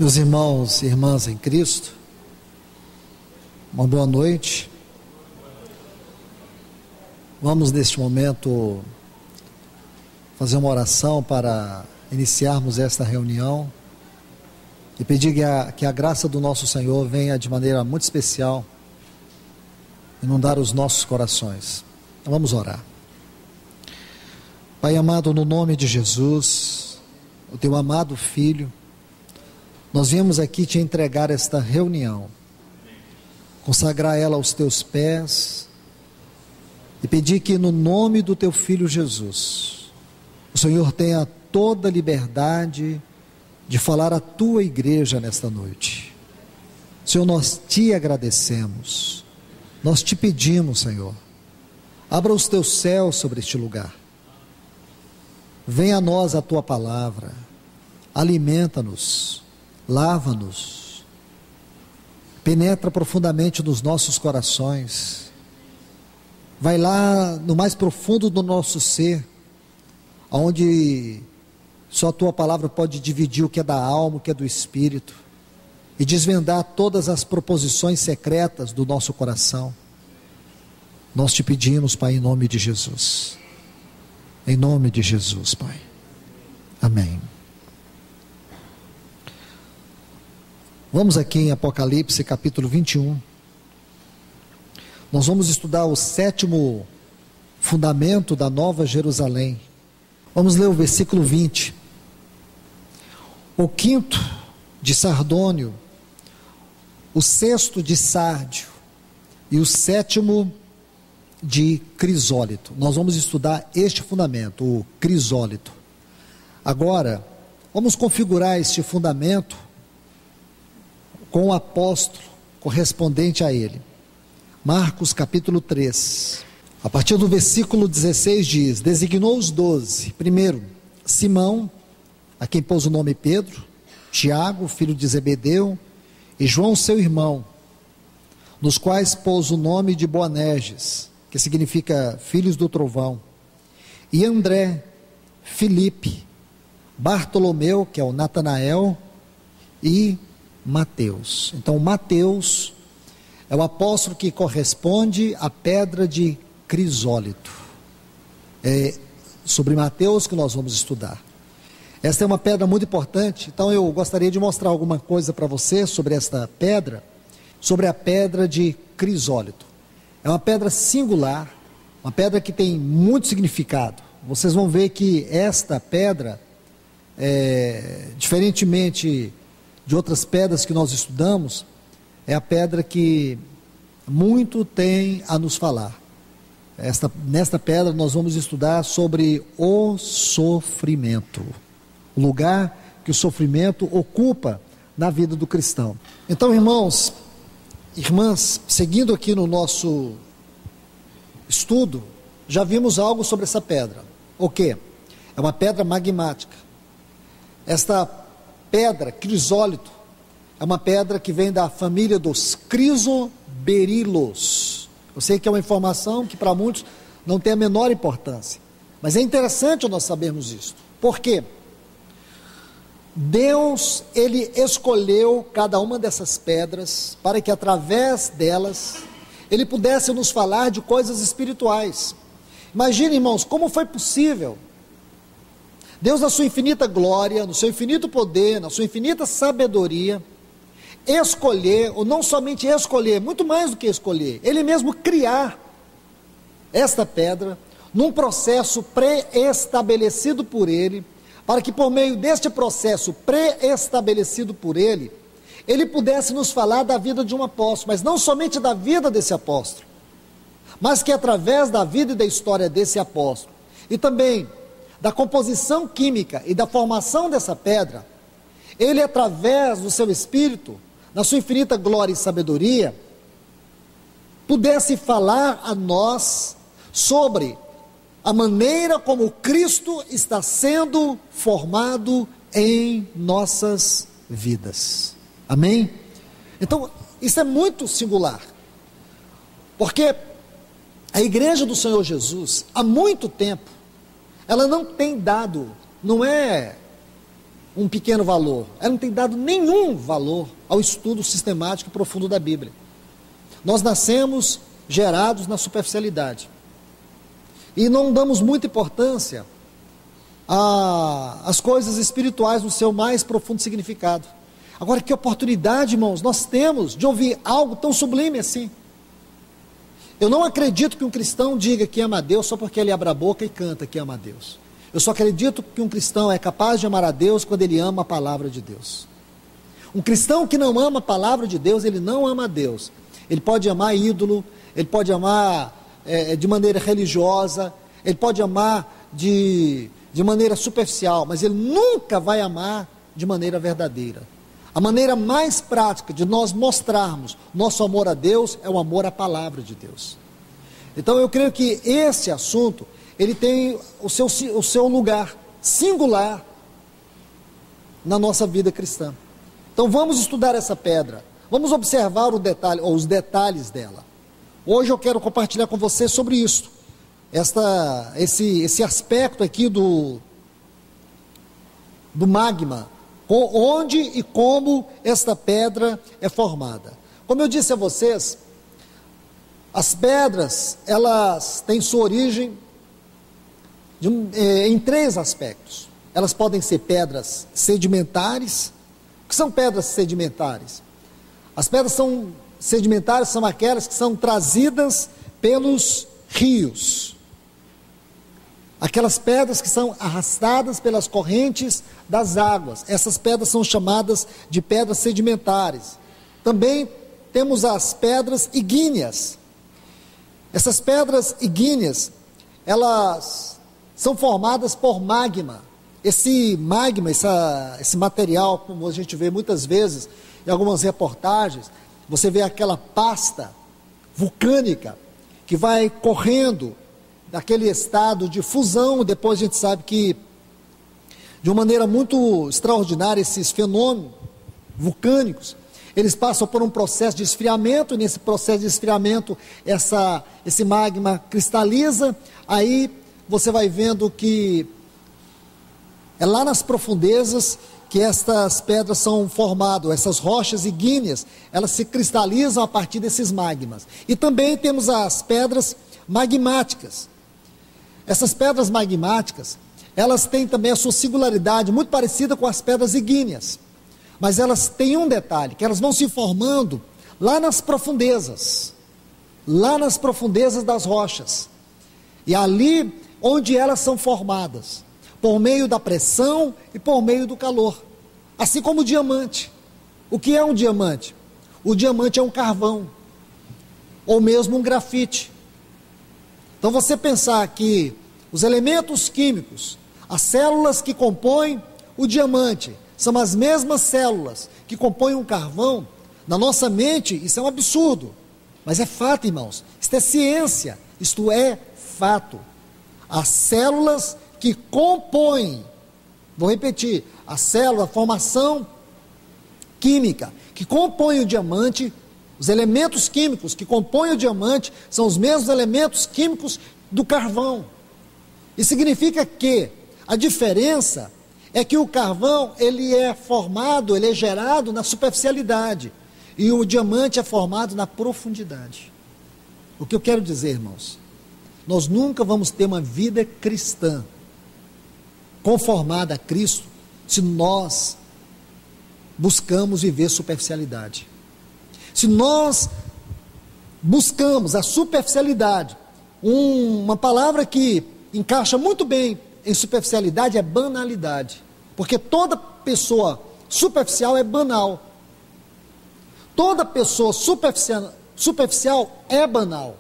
Meus irmãos e irmãs em Cristo, uma boa noite. Vamos neste momento fazer uma oração para iniciarmos esta reunião e pedir que a graça do nosso Senhor venha de maneira muito especial inundar os nossos corações. Então vamos orar. Pai amado, no nome de Jesus, o teu amado Filho, nós viemos aqui te entregar esta reunião, consagrar ela aos teus pés e pedir que no nome do teu Filho Jesus, o Senhor tenha toda a liberdade de falar à tua igreja nesta noite. Senhor, nós te agradecemos, nós te pedimos, Senhor, abra os teus céus sobre este lugar, venha a nós a tua palavra, alimenta-nos, lava-nos, penetra profundamente nos nossos corações, vai lá no mais profundo do nosso ser, onde só a tua palavra pode dividir o que é da alma, o que é do espírito, e desvendar todas as proposições secretas do nosso coração. Nós te pedimos, Pai, em nome de Jesus, em nome de Jesus, Pai, amém. Vamos aqui em Apocalipse capítulo 21, nós vamos estudar o 7º fundamento da Nova Jerusalém. Vamos ler o versículo 20. O 5º de sardônio, o 6º de sárdio e o 7º de crisólito. Nós vamos estudar este fundamento, o crisólito. Agora, vamos configurar este fundamento com o apóstolo correspondente a ele. Marcos capítulo 3, a partir do versículo 16 diz: designou os 12, primeiro, Simão, a quem pôs o nome Pedro, Tiago, filho de Zebedeu, e João seu irmão, nos quais pôs o nome de Boanerges, que significa filhos do trovão, e André, Filipe, Bartolomeu, que é o Natanael, e Mateus. Então Mateus é o apóstolo que corresponde à pedra de crisólito. É sobre Mateus que nós vamos estudar. Esta é uma pedra muito importante, então eu gostaria de mostrar alguma coisa para você sobre esta pedra, sobre a pedra de crisólito. É uma pedra singular, uma pedra que tem muito significado. Vocês vão ver que esta pedra, diferentemente de outras pedras que nós estudamos, é a pedra que muito tem a nos falar. Nesta pedra nós vamos estudar sobre o sofrimento, o lugar que o sofrimento ocupa na vida do cristão. Então, irmãos, irmãs, seguindo aqui no nosso estudo, já vimos algo sobre essa pedra. O quê? É uma pedra magmática. Esta pedra, crisólito, é uma pedra que vem da família dos crisoberilos. Eu sei que é uma informação que para muitos não tem a menor importância, mas é interessante nós sabermos isso. Por quê? Deus, Ele escolheu cada uma dessas pedras para que através delas Ele pudesse nos falar de coisas espirituais. Imagine, irmãos, como foi possível Deus, na sua infinita glória, no seu infinito poder, na sua infinita sabedoria, escolher, ou não somente escolher, muito mais do que escolher, Ele mesmo criar esta pedra, num processo pré-estabelecido por Ele, para que por meio deste processo pré-estabelecido por Ele, Ele pudesse nos falar da vida de um apóstolo, mas não somente da vida desse apóstolo, mas que através da vida e da história desse apóstolo, e também da composição química e da formação dessa pedra, Ele, através do seu Espírito, na sua infinita glória e sabedoria, pudesse falar a nós sobre a maneira como Cristo está sendo formado em nossas vidas. Amém? Então, isso é muito singular, porque a igreja do Senhor Jesus, há muito tempo, ela não tem dado, não é um pequeno valor, ela não tem dado nenhum valor ao estudo sistemático e profundo da Bíblia. Nós nascemos gerados na superficialidade e não damos muita importância às coisas espirituais no seu mais profundo significado. Agora, que oportunidade, irmãos, nós temos de ouvir algo tão sublime assim. Eu não acredito que um cristão diga que ama a Deus só porque ele abre a boca e canta que ama a Deus. Eu só acredito que um cristão é capaz de amar a Deus quando ele ama a palavra de Deus. Um cristão que não ama a palavra de Deus, ele não ama a Deus. Ele pode amar ídolo, ele pode amar de maneira religiosa, ele pode amar de maneira superficial, mas ele nunca vai amar de maneira verdadeira. A maneira mais prática de nós mostrarmos nosso amor a Deus é o amor à palavra de Deus. Então eu creio que esse assunto, ele tem o seu lugar singular na nossa vida cristã. Então vamos estudar essa pedra, vamos observar os detalhes dela. Hoje eu quero compartilhar com você sobre isso, esse aspecto aqui do magma, onde e como esta pedra é formada. Como eu disse a vocês, as pedras, elas têm sua origem em três aspectos. Elas podem ser pedras sedimentares. O que são pedras sedimentares? As pedras sedimentares são aquelas que são trazidas pelos rios. Aquelas pedras que são arrastadas pelas correntes das águas. Essas pedras são chamadas de pedras sedimentares. Também temos as pedras ígneas. Essas pedras ígneas, elas são formadas por magma. Esse magma, esse material, como a gente vê muitas vezes em algumas reportagens, você vê aquela pasta vulcânica que vai correndo daquele estado de fusão. Depois a gente sabe que, de uma maneira muito extraordinária, esses fenômenos vulcânicos, eles passam por um processo de esfriamento, e nesse processo de esfriamento, esse magma cristaliza. Aí você vai vendo que é lá nas profundezas que estas pedras são formadas, essas rochas ígneas, elas se cristalizam a partir desses magmas. E também temos as pedras magmáticas. Essas pedras magmáticas, elas têm também a sua singularidade, muito parecida com as pedras ígneas. Mas elas têm um detalhe, que elas vão se formando lá nas profundezas das rochas. E ali onde elas são formadas, por meio da pressão e por meio do calor. Assim como o diamante. O que é um diamante? O diamante é um carvão, ou mesmo um grafite. Então você pensar que os elementos químicos, as células que compõem o diamante, são as mesmas células que compõem um carvão, na nossa mente isso é um absurdo. Mas é fato, irmãos. Isto é ciência, isto é fato. As células que compõem, vou repetir, a célula, a formação química que compõe o diamante, os elementos químicos que compõem o diamante são os mesmos elementos químicos do carvão. Isso significa que a diferença é que o carvão, ele é formado, ele é gerado na superficialidade, e o diamante é formado na profundidade. O que eu quero dizer, irmãos, nós nunca vamos ter uma vida cristã conformada a Cristo se nós buscamos viver superficialidade. Se nós buscamos a superficialidade, uma palavra que encaixa muito bem em superficialidade é banalidade, porque toda pessoa superficial é banal. Toda pessoa superficial é banal.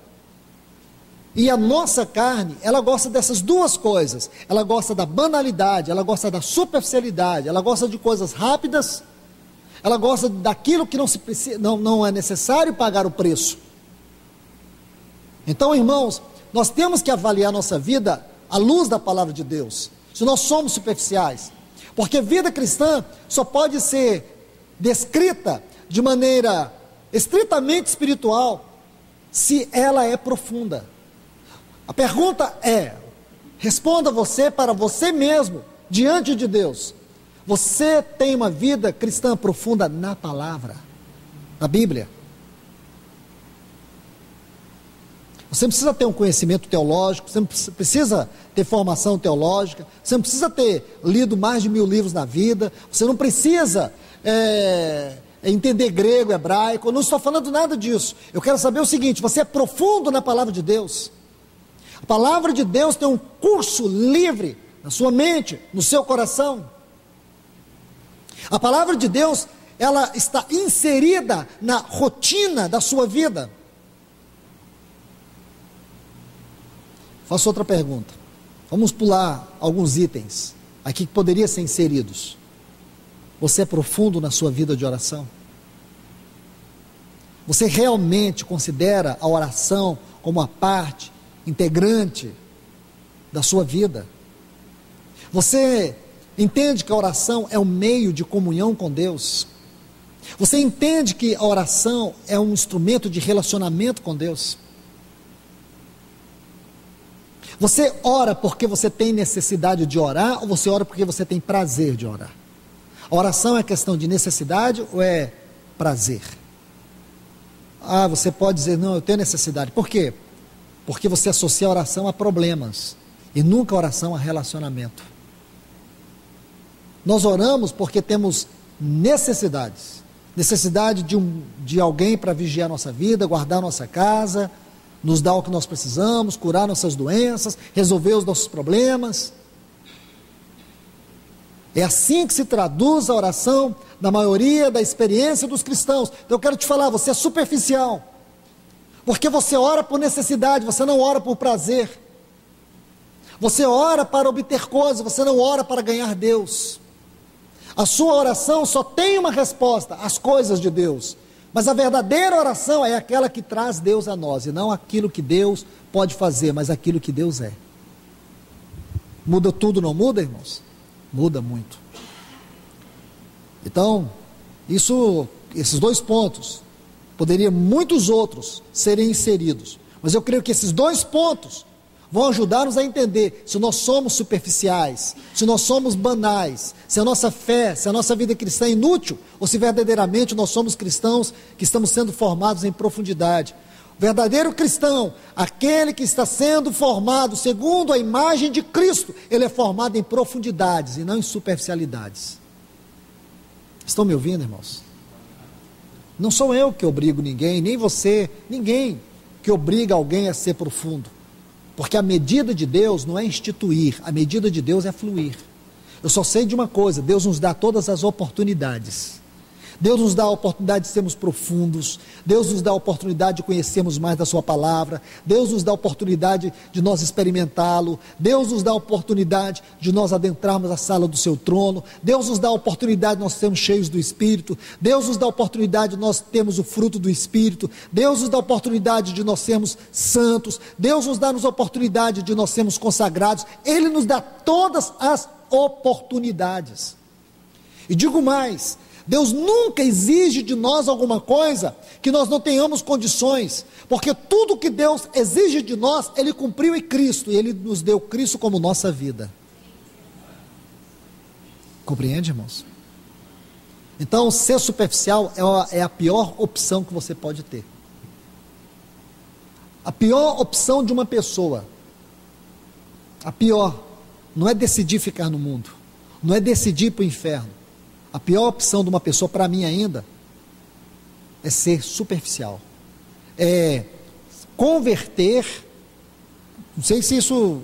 E a nossa carne, ela gosta dessas duas coisas. Ela gosta da banalidade, ela gosta da superficialidade, ela gosta de coisas rápidas, ela gosta daquilo que não é necessário pagar o preço. Então, irmãos, nós temos que avaliar nossa vida à luz da palavra de Deus, se nós somos superficiais. Porque vida cristã só pode ser descrita de maneira estritamente espiritual se ela é profunda. A pergunta é, responda você para você mesmo, diante de Deus: Você tem uma vida cristã profunda na palavra, na Bíblia. Você não precisa ter um conhecimento teológico, você não precisa ter formação teológica, você não precisa ter lido mais de 1000 livros na vida, você não precisa entender grego, hebraico, eu não estou falando nada disso. Eu quero saber o seguinte: você é profundo na palavra de Deus. A palavra de Deus tem um curso livre na sua mente, no seu coração. A palavra de Deus, ela está inserida na rotina da sua vida. Faço outra pergunta. Vamos pular alguns itens aqui que poderiam ser inseridos. Você é profundo na sua vida de oração? Você realmente considera a oração como uma parte integrante da sua vida? Você entende que a oração é um meio de comunhão com Deus? Você entende que a oração é um instrumento de relacionamento com Deus? Você ora porque você tem necessidade de orar, ou você ora porque você tem prazer de orar? A oração é questão de necessidade ou é prazer? Você pode dizer: não, eu tenho necessidade. Por quê? Porque você associa a oração a problemas e nunca a oração a relacionamento. Nós oramos porque temos necessidades. Necessidade de alguém para vigiar nossa vida, guardar nossa casa, nos dar o que nós precisamos, curar nossas doenças, resolver os nossos problemas. É assim que se traduz a oração na maioria da experiência dos cristãos. Então eu quero te falar: você é superficial, porque você ora por necessidade, você não ora por prazer. Você ora para obter coisas, você não ora para ganhar Deus. A sua oração só tem uma resposta: as coisas de Deus. Mas a verdadeira oração é aquela que traz Deus a nós, e não aquilo que Deus pode fazer, mas aquilo que Deus é. Muda tudo, não muda, irmãos? Muda muito. Então, esses 2 pontos, poderiam muitos outros serem inseridos, mas eu creio que esses 2 pontos vão ajudar-nos a entender se nós somos superficiais, se nós somos banais, se a nossa fé, se a nossa vida cristã é inútil, ou se verdadeiramente nós somos cristãos que estamos sendo formados em profundidade. O verdadeiro cristão, aquele que está sendo formado segundo a imagem de Cristo, ele é formado em profundidades e não em superficialidades. Estão me ouvindo, irmãos? Não sou eu que obrigo ninguém, nem você, ninguém que obriga alguém a ser profundo. Porque a medida de Deus não é instituir, a medida de Deus é fluir. Eu só sei de uma coisa: Deus nos dá todas as oportunidades. Deus nos dá a oportunidade de sermos profundos, Deus nos dá a oportunidade de conhecermos mais da sua palavra, Deus nos dá a oportunidade de nós experimentá-lo, Deus nos dá a oportunidade de nós adentrarmos a sala do seu trono, Deus nos dá a oportunidade de nós sermos cheios do Espírito, Deus nos dá a oportunidade de nós termos o fruto do Espírito, Deus nos dá a oportunidade de nós sermos santos, Deus nos dá a oportunidade de nós sermos consagrados. Ele nos dá todas as oportunidades. E digo mais: Deus nunca exige de nós alguma coisa que nós não tenhamos condições, porque tudo que Deus exige de nós, Ele cumpriu em Cristo, e Ele nos deu Cristo como nossa vida. Compreende, irmãos? Então, ser superficial é a pior opção que você pode ter. A pior opção de uma pessoa, a pior, não é decidir ficar no mundo, não é decidir ir para o inferno. A pior opção de uma pessoa, para mim ainda, é ser superficial. É converter, não sei se isso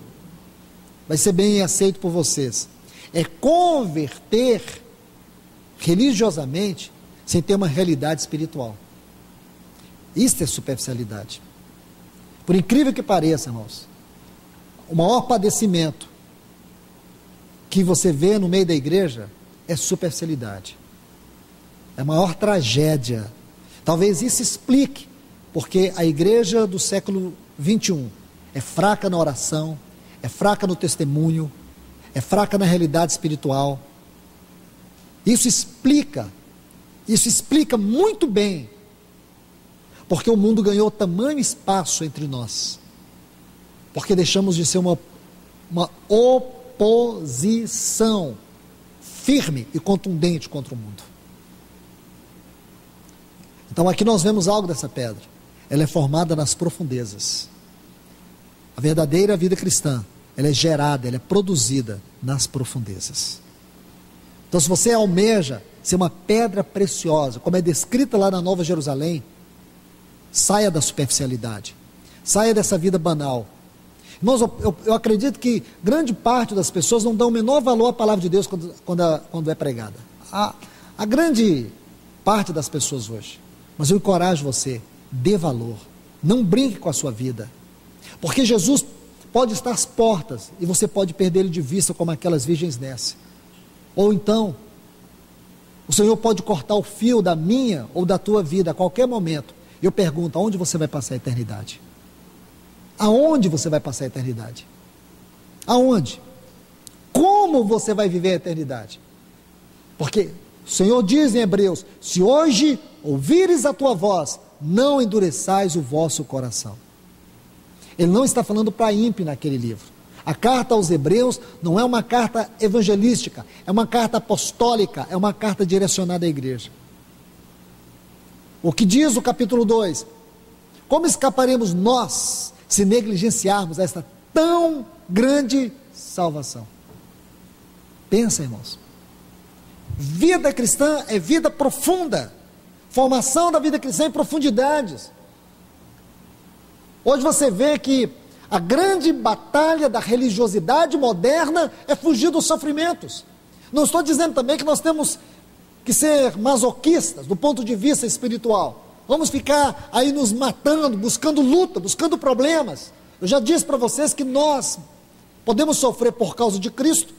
vai ser bem aceito por vocês, é converter religiosamente sem ter uma realidade espiritual. Isso é superficialidade. Por incrível que pareça, irmãos, o maior padecimento que você vê no meio da igreja é superficialidade. É a maior tragédia. Talvez isso explique porque a igreja do século 21 é fraca na oração, é fraca no testemunho, é fraca na realidade espiritual. Isso explica muito bem porque o mundo ganhou tamanho espaço entre nós, porque deixamos de ser uma oposição firme e contundente contra o mundo. Então aqui nós vemos algo dessa pedra. Ela é formada nas profundezas. A verdadeira vida cristã, ela é gerada, ela é produzida nas profundezas. Então se você almeja ser uma pedra preciosa, como é descrita lá na Nova Jerusalém, saia da superficialidade, saia dessa vida banal. Irmãos, eu acredito que grande parte das pessoas não dão o menor valor à palavra de Deus quando é pregada. A grande parte das pessoas hoje. Mas eu encorajo você, dê valor, não brinque com a sua vida, porque Jesus pode estar às portas e você pode perder ele de vista como aquelas virgens nessa. Ou então, o Senhor pode cortar o fio da minha ou da tua vida a qualquer momento. Eu pergunto, aonde você vai passar a eternidade? Aonde você vai passar a eternidade? Aonde? Como você vai viver a eternidade? Porque o Senhor diz em Hebreus, se hoje ouvires a tua voz, não endureçais o vosso coração. Ele não está falando para ímpio naquele livro. A carta aos Hebreus não é uma carta evangelística, é uma carta apostólica, é uma carta direcionada à igreja. O que diz o capítulo 2? Como escaparemos nós se negligenciarmos esta tão grande salvação? Pensa, irmãos. Vida cristã é vida profunda. Formação da vida cristã em profundidades. Hoje você vê que a grande batalha da religiosidade moderna é fugir dos sofrimentos. Não estou dizendo também que nós temos que ser masoquistas do ponto de vista espiritual. Vamos ficar aí nos matando, buscando luta, buscando problemas. Eu já disse para vocês que nós podemos sofrer por causa de Cristo,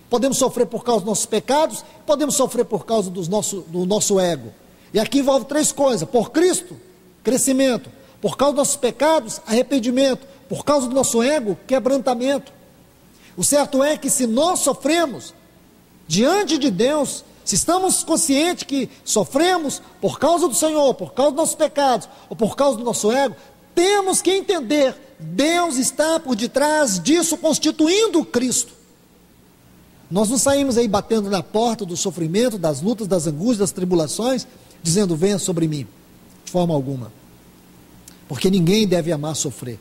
podemos sofrer por causa dos nossos pecados, podemos sofrer por causa do nosso ego. E aqui envolve três coisas: por Cristo, crescimento; por causa dos nossos pecados, arrependimento; por causa do nosso ego, quebrantamento. O certo é que se nós sofremos diante de Deus, se estamos conscientes que sofremos por causa do Senhor, por causa dos nossos pecados, ou por causa do nosso ego, temos que entender, Deus está por detrás disso, constituindo Cristo. Nós não saímos aí batendo na porta do sofrimento, das lutas, das angústias, das tribulações, dizendo, venha sobre mim, de forma alguma. Porque ninguém deve amar sofrer.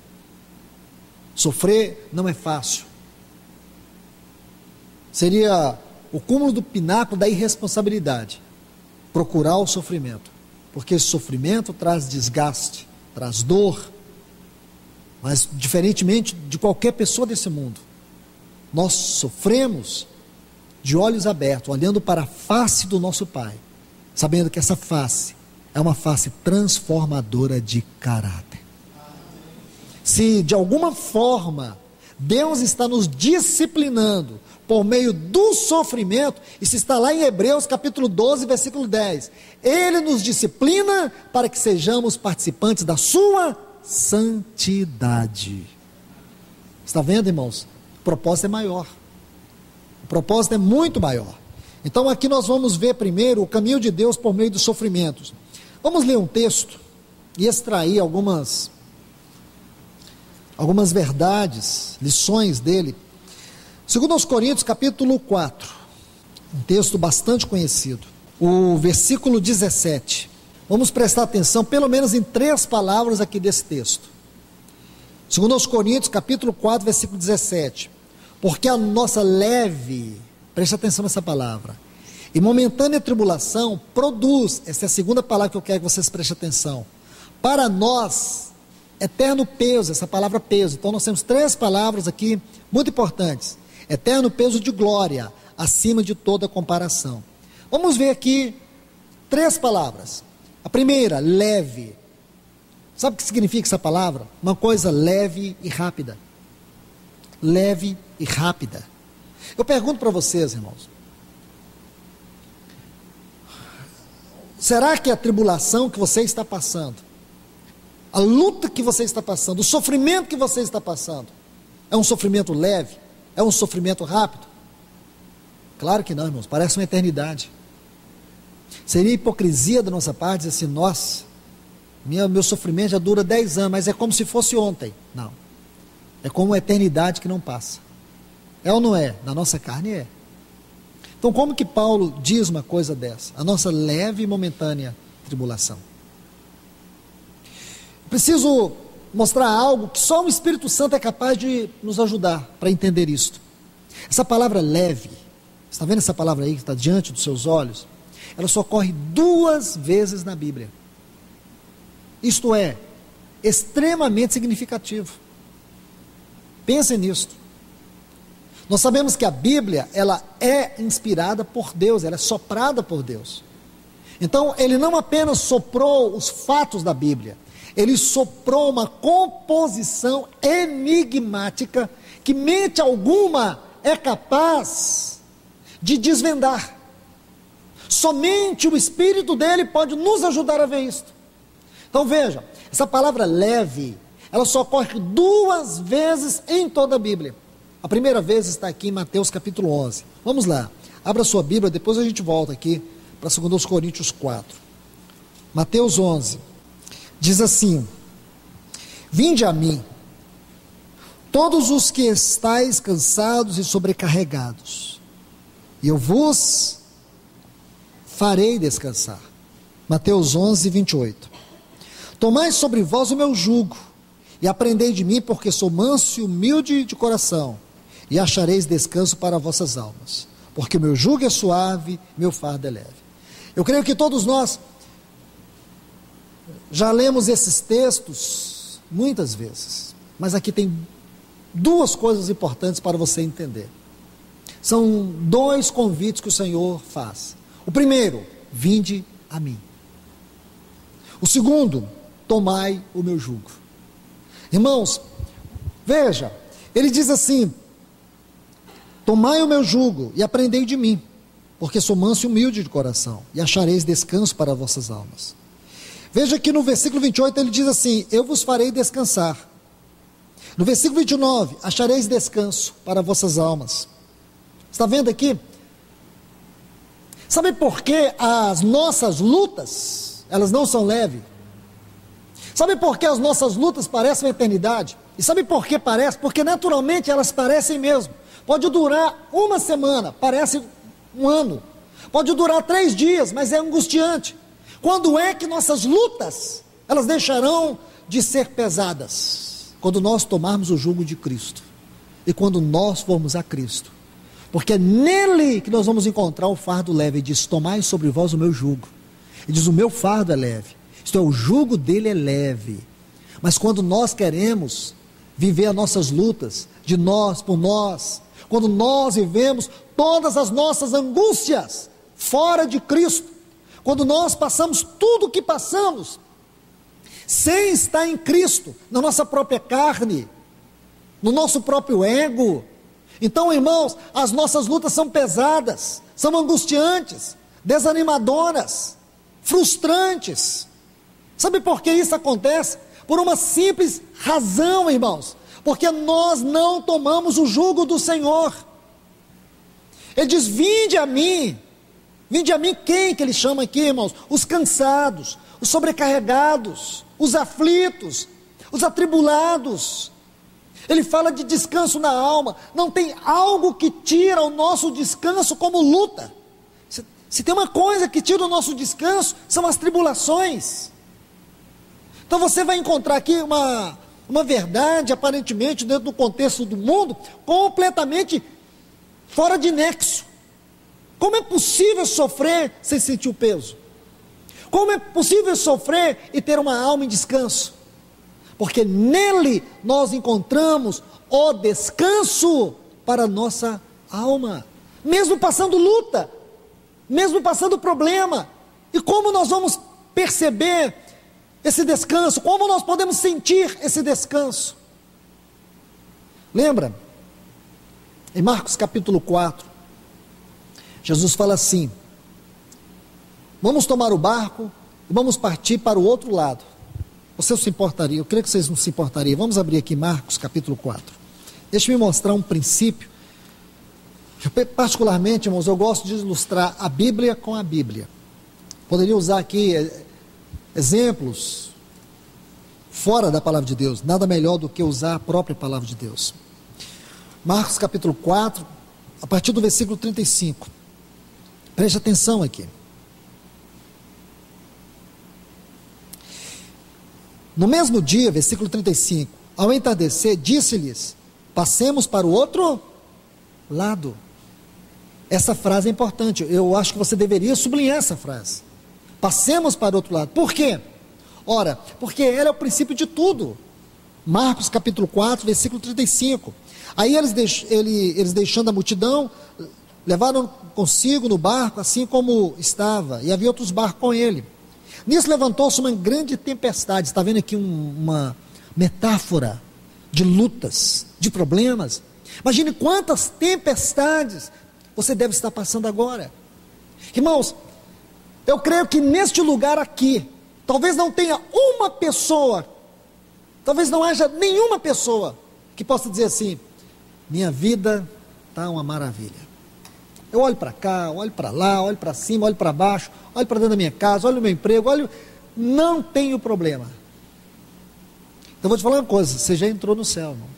Sofrer não é fácil. Seria o cúmulo do pináculo da irresponsabilidade procurar o sofrimento, porque esse sofrimento traz desgaste, traz dor. Mas diferentemente de qualquer pessoa desse mundo, nós sofremos de olhos abertos, olhando para a face do nosso Pai, sabendo que essa face é uma face transformadora de caráter. Se de alguma forma Deus está nos disciplinando por meio do sofrimento, isso está lá em Hebreus capítulo 12, versículo 10, Ele nos disciplina para que sejamos participantes da sua santidade. Está vendo, irmãos? O propósito é maior, o propósito é muito maior. Então aqui nós vamos ver primeiro o caminho de Deus por meio dos sofrimentos. Vamos ler um texto e extrair algumas verdades, lições dele. 2 Coríntios capítulo 4, um texto bastante conhecido, o versículo 17. Vamos prestar atenção pelo menos em 3 palavras aqui desse texto. 2 Coríntios capítulo 4, versículo 17. Porque a nossa leve, preste atenção nessa palavra, e momentânea tribulação produz, essa é a segunda palavra que eu quero que vocês prestem atenção, para nós, eterno peso, essa palavra peso. Então nós temos 3 palavras aqui muito importantes: eterno peso de glória, acima de toda comparação. Vamos ver aqui 3 palavras. A primeira, leve. Sabe o que significa essa palavra? Uma coisa leve e rápida. Leve e rápida. Eu pergunto para vocês, irmãos, será que a tribulação que você está passando, a luta que você está passando, o sofrimento que você está passando, é um sofrimento leve? É um sofrimento rápido? Claro que não, irmãos, parece uma eternidade. Seria hipocrisia da nossa parte dizer assim, nossa, meu sofrimento já dura 10 anos, mas é como se fosse ontem. Não, é como uma eternidade que não passa. É ou não é? Na nossa carne é. Então Então, como que Paulo diz uma coisa dessa? A nossa leve e momentânea tribulação. Preciso mostrar algo que só o Espírito Santo é capaz de nos ajudar para entender isto. Essa palavra leve, está vendo essa palavra aí que está diante dos seus olhos? Ela só ocorre 2 vezes na Bíblia. Isto é, extremamente significativo. Pensem nisto. Nós sabemos que a Bíblia, ela é inspirada por Deus, ela é soprada por Deus. Então, ele não apenas soprou os fatos da Bíblia, ele soprou uma composição enigmática que mente alguma é capaz de desvendar. Somente o Espírito dele pode nos ajudar a ver isto. Então veja, essa palavra leve, ela só ocorre 2 vezes em toda a Bíblia. A primeira vez está aqui em Mateus capítulo 11. Vamos lá, abra sua Bíblia, depois a gente volta aqui para 2 Coríntios 4. Mateus 11, diz assim: Vinde a mim, todos os que estáis cansados e sobrecarregados, e eu vos farei descansar. Mateus 11, 28. Tomai sobre vós o meu jugo, e aprendei de mim, porque sou manso e humilde de coração, e achareis descanso para vossas almas, porque o meu jugo é suave, meu fardo é leve. Eu creio que todos nós já lemos esses textos muitas vezes, mas aqui tem 2 coisas importantes para você entender. São 2 convites que o Senhor faz. O primeiro, vinde a mim. O segundo, tomai o meu jugo. Irmãos, veja, ele diz assim: tomai o meu jugo e aprendei de mim, porque sou manso e humilde de coração, e achareis descanso para vossas almas. Veja que no versículo 28 ele diz assim: eu vos farei descansar. No versículo 29, achareis descanso para vossas almas. Está vendo aqui? Sabe por que as nossas lutas, elas não são leves? Sabe por que as nossas lutas parecem uma eternidade? E sabe por que parece? Porque naturalmente elas parecem mesmo. Pode durar 1 semana, parece 1 ano. Pode durar 3 dias, mas é angustiante. Quando é que nossas lutas, elas deixarão de ser pesadas? Quando nós tomarmos o jugo de Cristo. E quando nós formos a Cristo. Porque é nele que nós vamos encontrar o fardo leve. Ele diz: tomai sobre vós o meu jugo. Ele diz: o meu fardo é leve. Isto é, o jugo dele é leve. Mas quando nós queremos viver as nossas lutas, de nós por nós, quando nós vivemos todas as nossas angústias fora de Cristo, quando nós passamos tudo o que passamos, sem estar em Cristo, na nossa própria carne, no nosso próprio ego, então, irmãos, as nossas lutas são pesadas, são angustiantes, desanimadoras, frustrantes. Sabe por que isso acontece? Por uma simples razão, irmãos, porque nós não tomamos o jugo do Senhor. Ele diz: vinde a mim quem que ele chama aqui, irmãos? Os cansados, os sobrecarregados, os aflitos, os atribulados. Ele fala de descanso na alma. Não tem algo que tira o nosso descanso como luta. Se tem uma coisa que tira o nosso descanso, são as tribulações. Então você vai encontrar aqui uma verdade, aparentemente, dentro do contexto do mundo, completamente fora de nexo. Como é possível sofrer sem sentir o peso? Como é possível sofrer e ter uma alma em descanso? Porque nele nós encontramos o descanso para a nossa alma, mesmo passando luta, mesmo passando problema. E como nós vamos perceber esse descanso? Como nós podemos sentir esse descanso? Lembra? Em Marcos capítulo 4, Jesus fala assim: vamos tomar o barco e vamos partir para o outro lado. Você se importaria? Eu creio que vocês não se importariam. Vamos abrir aqui Marcos capítulo 4. Deixa-me mostrar um princípio. Particularmente, irmãos, eu gosto de ilustrar a Bíblia com a Bíblia. Poderia usar aqui exemplos fora da palavra de Deus. Nada melhor do que usar a própria palavra de Deus. Marcos capítulo 4, a partir do versículo 35. Preste atenção aqui. No mesmo dia, versículo 35, ao entardecer, disse-lhes: passemos para o outro lado. Essa frase é importante, eu acho que você deveria sublinhar essa frase. Passemos para o outro lado. Por quê? Ora, porque ela é o princípio de tudo. Marcos capítulo 4, versículo 35. Aí eles deixando a multidão, levaram consigo no barco, assim como estava, e havia outros barcos com ele. Nisso levantou-se uma grande tempestade. Está vendo aqui uma metáfora de lutas, de problemas. Imagine quantas tempestades você deve estar passando agora. Irmãos, eu creio que neste lugar aqui, talvez não tenha uma pessoa, talvez não haja nenhuma pessoa que possa dizer assim: minha vida está uma maravilha. Eu olho para cá, olho para lá, olho para cima, olho para baixo, olho para dentro da minha casa, olho o meu emprego, não tenho problema. Então eu vou te falar uma coisa: você já entrou no céu, irmão.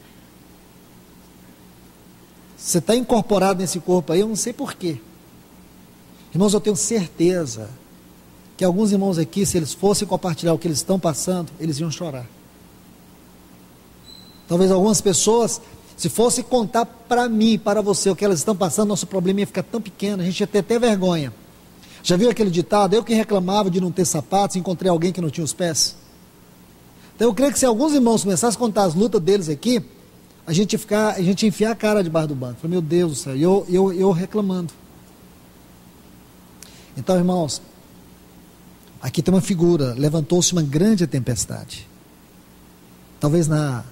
Você está incorporado nesse corpo aí, eu não sei porquê. Irmãos, eu tenho certeza que alguns irmãos aqui, se eles fossem compartilhar o que eles estão passando, eles iam chorar. Talvez algumas pessoas, se fosse contar para mim, para você, o que elas estão passando, nosso problema ia ficar tão pequeno, a gente ia ter até vergonha. Já viu aquele ditado: eu que reclamava de não ter sapatos, encontrei alguém que não tinha os pés? Então eu creio que se alguns irmãos começassem a contar as lutas deles aqui, a gente ia enfiar a cara debaixo do banco. Falei: meu Deus do céu, eu reclamando. Então, irmãos, aqui tem uma figura: levantou-se uma grande tempestade. Talvez na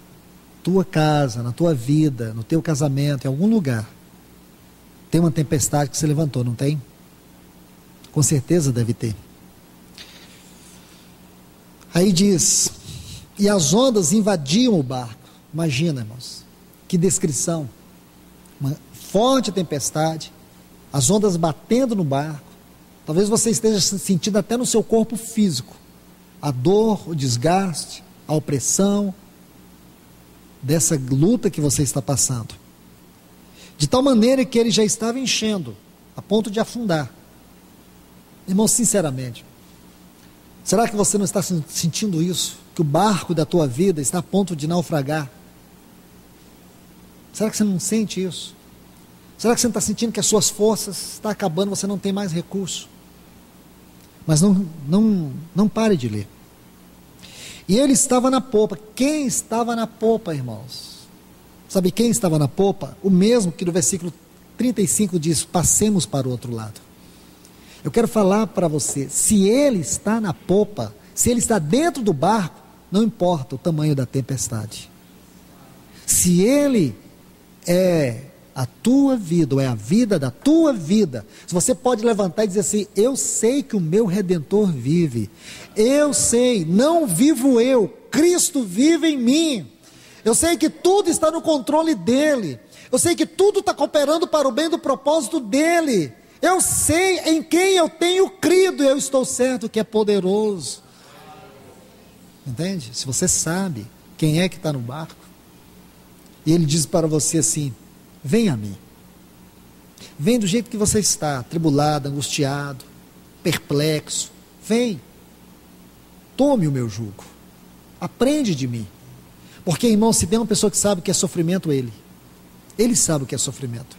tua casa, na tua vida, no teu casamento, em algum lugar, tem uma tempestade que se levantou, não tem? Com certeza deve ter. Aí diz: e as ondas invadiam o barco. Imagina, irmãos, que descrição. Uma forte tempestade, as ondas batendo no barco. Talvez você esteja sentindo até no seu corpo físico a dor, o desgaste, a opressão dessa luta que você está passando, de tal maneira que ele já estava enchendo, a ponto de afundar. Irmão, sinceramente, será que você não está sentindo isso? Que o barco da tua vida está a ponto de naufragar? Será que você não sente isso? Será que você não está sentindo que as suas forças estão acabando, você não tem mais recurso? Mas não pare de ler. E ele estava na popa. Quem estava na popa, irmãos? Sabe quem estava na popa? O mesmo que no versículo 35 diz: passemos para o outro lado. Eu quero falar para você: se ele está na popa, se ele está dentro do barco, não importa o tamanho da tempestade. Se ele é a tua vida, ou é a vida da tua vida, se você pode levantar e dizer assim: eu sei que o meu Redentor vive, eu sei, não vivo eu, Cristo vive em mim, eu sei que tudo está no controle dele, eu sei que tudo está cooperando para o bem do propósito dele, eu sei em quem eu tenho crido, e eu estou certo que é poderoso. Entende? Se você sabe quem é que está no barco, e ele diz para você assim: vem a mim, vem do jeito que você está, atribulado, angustiado, perplexo, vem, tome o meu jugo, aprende de mim. Porque, irmão, se tem uma pessoa que sabe o que é sofrimento, ele sabe o que é sofrimento.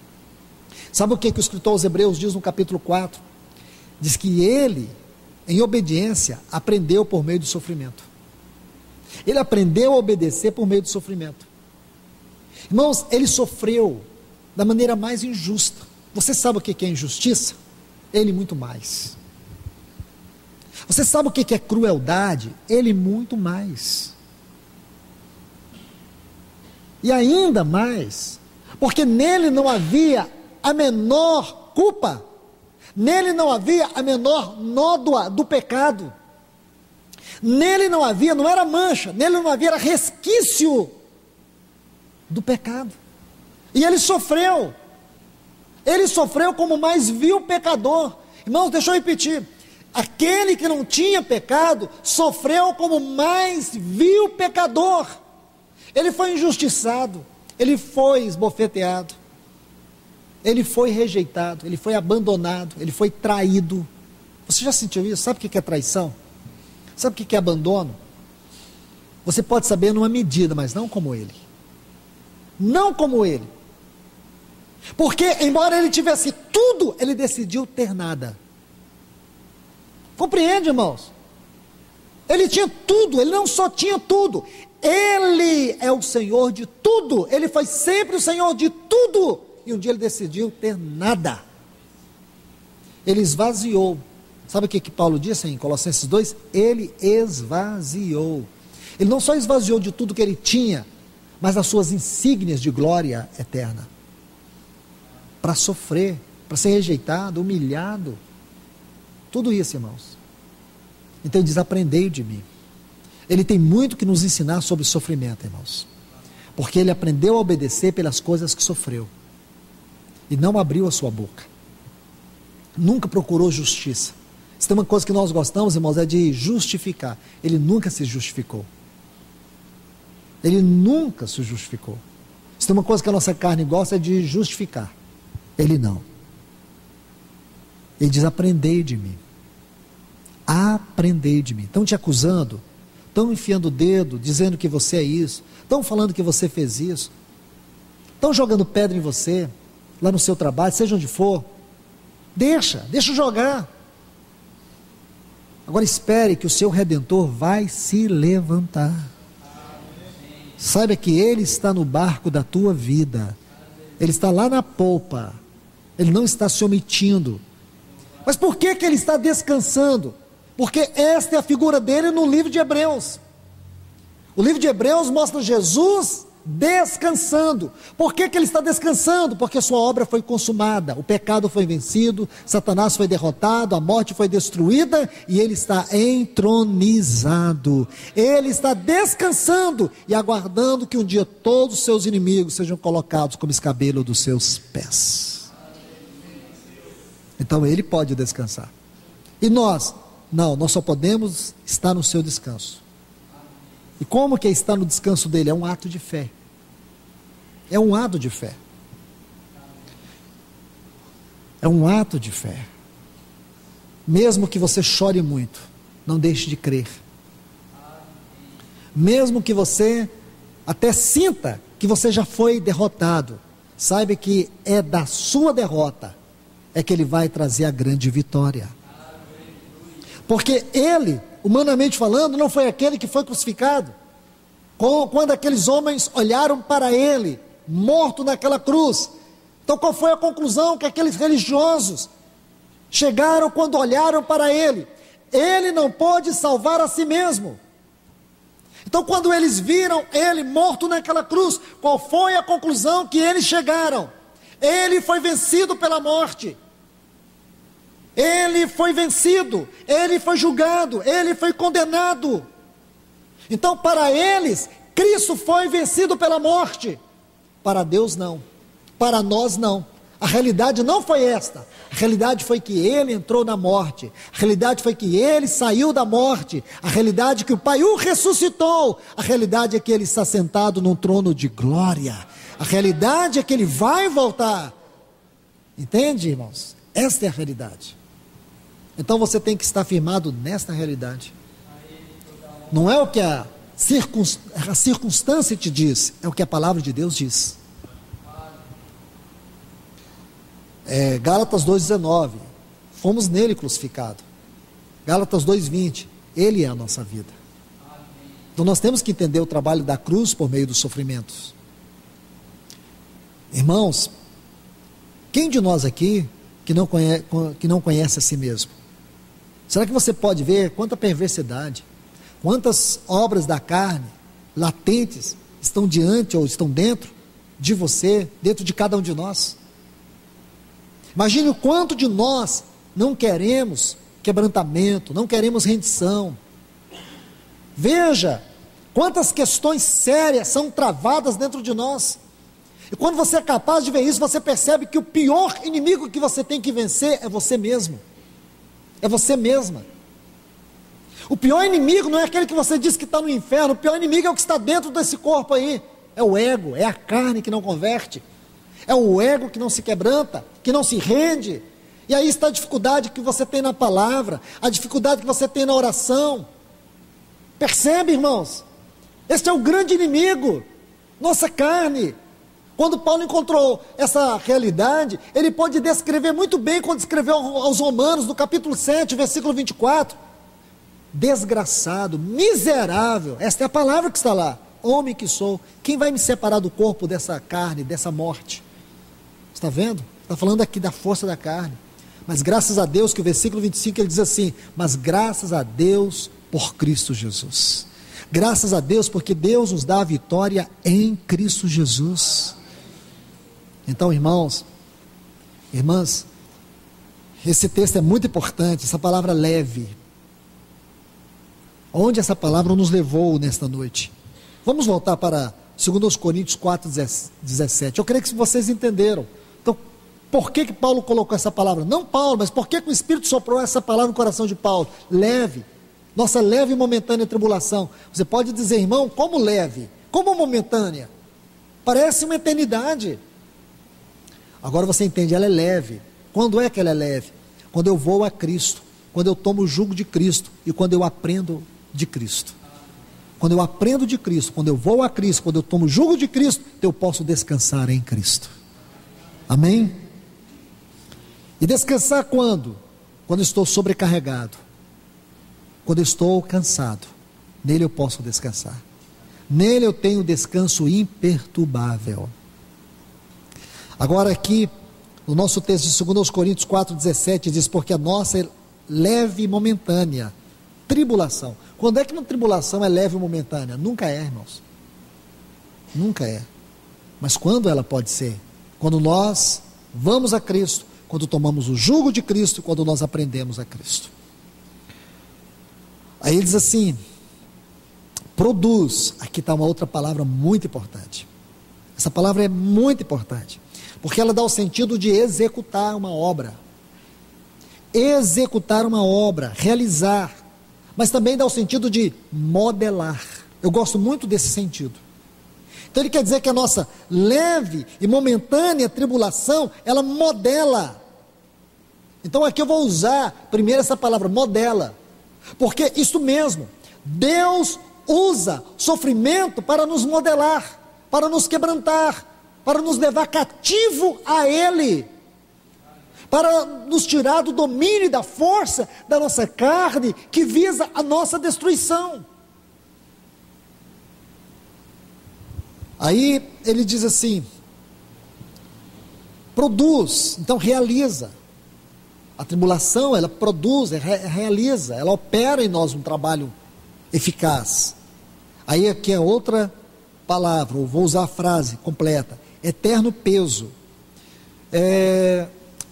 Sabe o que o escritor aos Hebreus diz no capítulo 4? Diz que ele, em obediência, aprendeu por meio do sofrimento. Ele aprendeu a obedecer por meio do sofrimento. Irmãos, ele sofreu da maneira mais injusta. Você sabe o que é injustiça? Ele muito mais. Você sabe o que é crueldade? Ele muito mais. E ainda mais, porque nele não havia a menor culpa, nele não havia a menor nódoa do pecado, nele não havia, não era mancha, nele não havia era resquício do pecado. E ele sofreu como o mais vil pecador. Irmãos, deixa eu repetir: aquele que não tinha pecado sofreu como o mais vil pecador. Ele foi injustiçado, ele foi esbofeteado, Ele foi rejeitado, ele foi abandonado, ele foi traído. Você já sentiu isso? Sabe o que é traição? Sabe o que é abandono? Você pode saber numa medida, mas não como ele. Não como ele. Porque, embora ele tivesse tudo, ele decidiu ter nada. Compreende, irmãos? Ele tinha tudo, ele não só tinha tudo, ele é o Senhor de tudo, ele foi sempre o Senhor de tudo, e um dia ele decidiu ter nada. Ele esvaziou. Sabe o que Paulo disse em Colossenses 2? Ele esvaziou. Ele não só esvaziou de tudo que ele tinha, mas das suas insígnias de glória eterna. Para sofrer, para ser rejeitado, humilhado. Tudo isso, irmãos. Então ele diz, aprendei de mim. Ele tem muito que nos ensinar sobre sofrimento, irmãos. Porque ele aprendeu a obedecer pelas coisas que sofreu. E não abriu a sua boca. Nunca procurou justiça. Se tem uma coisa que nós gostamos, irmãos, é de justificar. Ele nunca se justificou. Ele nunca se justificou. Se tem uma coisa que a nossa carne gosta é de justificar. Ele não. Ele diz, aprendei de mim. Aprendei de mim. Estão te acusando, estão enfiando o dedo, dizendo que você é isso, estão falando que você fez isso, estão jogando pedra em você, lá no seu trabalho, seja onde for. Deixa jogar. Agora espere que o seu Redentor vai se levantar. Saiba que Ele está no barco da tua vida. Ele está lá na polpa. Ele não está se omitindo. Mas por que Ele está descansando? Porque esta é a figura dele no livro de Hebreus. O livro de Hebreus mostra Jesus descansando. Por que Ele está descansando? Porque sua obra foi consumada, o pecado foi vencido, Satanás foi derrotado, a morte foi destruída e Ele está entronizado. Ele está descansando e aguardando que um dia todos os seus inimigos sejam colocados como escabelo dos seus pés. Então Ele pode descansar. E nós? Não, nós só podemos estar no seu descanso. E como que é estar no descanso dele? É um ato de fé. É um ato de fé. É um ato de fé. Mesmo que você chore muito, não deixe de crer. Mesmo que você até sinta que você já foi derrotado, saiba que é da sua derrota é que ele vai trazer a grande vitória. Porque ele, humanamente falando, não foi aquele que foi crucificado. Quando aqueles homens olharam para ele, morto naquela cruz. Então qual foi a conclusão que aqueles religiosos chegaram quando olharam para ele? Ele não pode salvar a si mesmo. Então quando eles viram ele morto naquela cruz, qual foi a conclusão que eles chegaram? Ele foi vencido pela morte. Ele foi vencido, ele foi julgado, ele foi condenado. Então para eles, Cristo foi vencido pela morte. Para Deus não, para nós não. A realidade não foi esta. A realidade foi que ele entrou na morte. A realidade foi que ele saiu da morte. A realidade é que o Pai o ressuscitou. A realidade é que ele está sentado num trono de glória. A realidade é que ele vai voltar. Entende, irmãos? Esta é a realidade. Então você tem que estar firmado nesta realidade. Não é o que a circunstância te diz, é o que a palavra de Deus diz. Gálatas 2,19, fomos nele crucificados. Gálatas 2,20, ele é a nossa vida. Então nós temos que entender o trabalho da cruz por meio dos sofrimentos. Irmãos, quem de nós aqui que não conhece a si mesmo? Será que você pode ver quanta perversidade, quantas obras da carne latentes estão diante ou estão dentro de você, dentro de cada um de nós? Imagine o quanto de nós não queremos quebrantamento, não queremos rendição. Veja quantas questões sérias são travadas dentro de nós. E quando você é capaz de ver isso, você percebe que o pior inimigo que você tem que vencer é você mesmo. É você mesma. O pior inimigo não é aquele que você diz que está no inferno. O pior inimigo é o que está dentro desse corpo aí. É o ego, é a carne que não converte. É o ego que não se quebranta, que não se rende. E aí está a dificuldade que você tem na palavra, a dificuldade que você tem na oração. Percebe, irmãos? Este é o grande inimigo, nossa carne. Quando Paulo encontrou essa realidade, ele pode descrever muito bem quando escreveu aos Romanos, no capítulo 7, versículo 24. Desgraçado, miserável, esta é a palavra que está lá. Homem que sou, quem vai me separar do corpo dessa carne, dessa morte? Está vendo? Está falando aqui da força da carne. Mas graças a Deus, que o versículo 25 ele diz assim: mas graças a Deus por Cristo Jesus. Graças a Deus porque Deus nos dá a vitória em Cristo Jesus. Então, irmãos, irmãs, esse texto é muito importante, essa palavra leve. Onde essa palavra nos levou nesta noite? Vamos voltar para 2 Coríntios 4:17. Eu creio que vocês entenderam. Então, por que Paulo colocou essa palavra? Não Paulo, mas por que o Espírito soprou essa palavra no coração de Paulo? Leve, nossa leve e momentânea tribulação. Você pode dizer, irmão, como leve? Como momentânea? Parece uma eternidade. Agora você entende, ela é leve. Quando é que ela é leve? Quando eu vou a Cristo, quando eu tomo o jugo de Cristo e quando eu aprendo de Cristo. Quando eu aprendo de Cristo, quando eu vou a Cristo, quando eu tomo o jugo de Cristo, eu posso descansar em Cristo. Amém? E descansar quando? Quando estou sobrecarregado, quando estou cansado, nele eu posso descansar. Nele eu tenho descanso imperturbável. Agora aqui, no nosso texto de 2 Coríntios 4:17, diz, porque a nossa é leve e momentânea tribulação. Quando é que uma tribulação é leve e momentânea? Nunca é, irmãos. Nunca é. Mas quando ela pode ser? Quando nós vamos a Cristo, quando tomamos o jugo de Cristo, quando nós aprendemos a Cristo. Aí ele diz assim, produz, aqui está uma outra palavra muito importante. Essa palavra é muito importante, porque ela dá o sentido de executar uma obra. Executar uma obra, realizar, mas também dá o sentido de modelar. Eu gosto muito desse sentido. Então ele quer dizer que a nossa leve e momentânea tribulação, ela modela. Então aqui eu vou usar primeiro essa palavra, modela, porque isso mesmo, Deus usa sofrimento para nos modelar, para nos quebrantar, para nos levar cativo a Ele, para nos tirar do domínio e da força da nossa carne, que visa a nossa destruição. Aí ele diz assim, produz, então realiza. A tribulação, ela produz, realiza, ela opera em nós um trabalho eficaz. Aí aqui é outra palavra, eu vou usar a frase completa, eterno peso.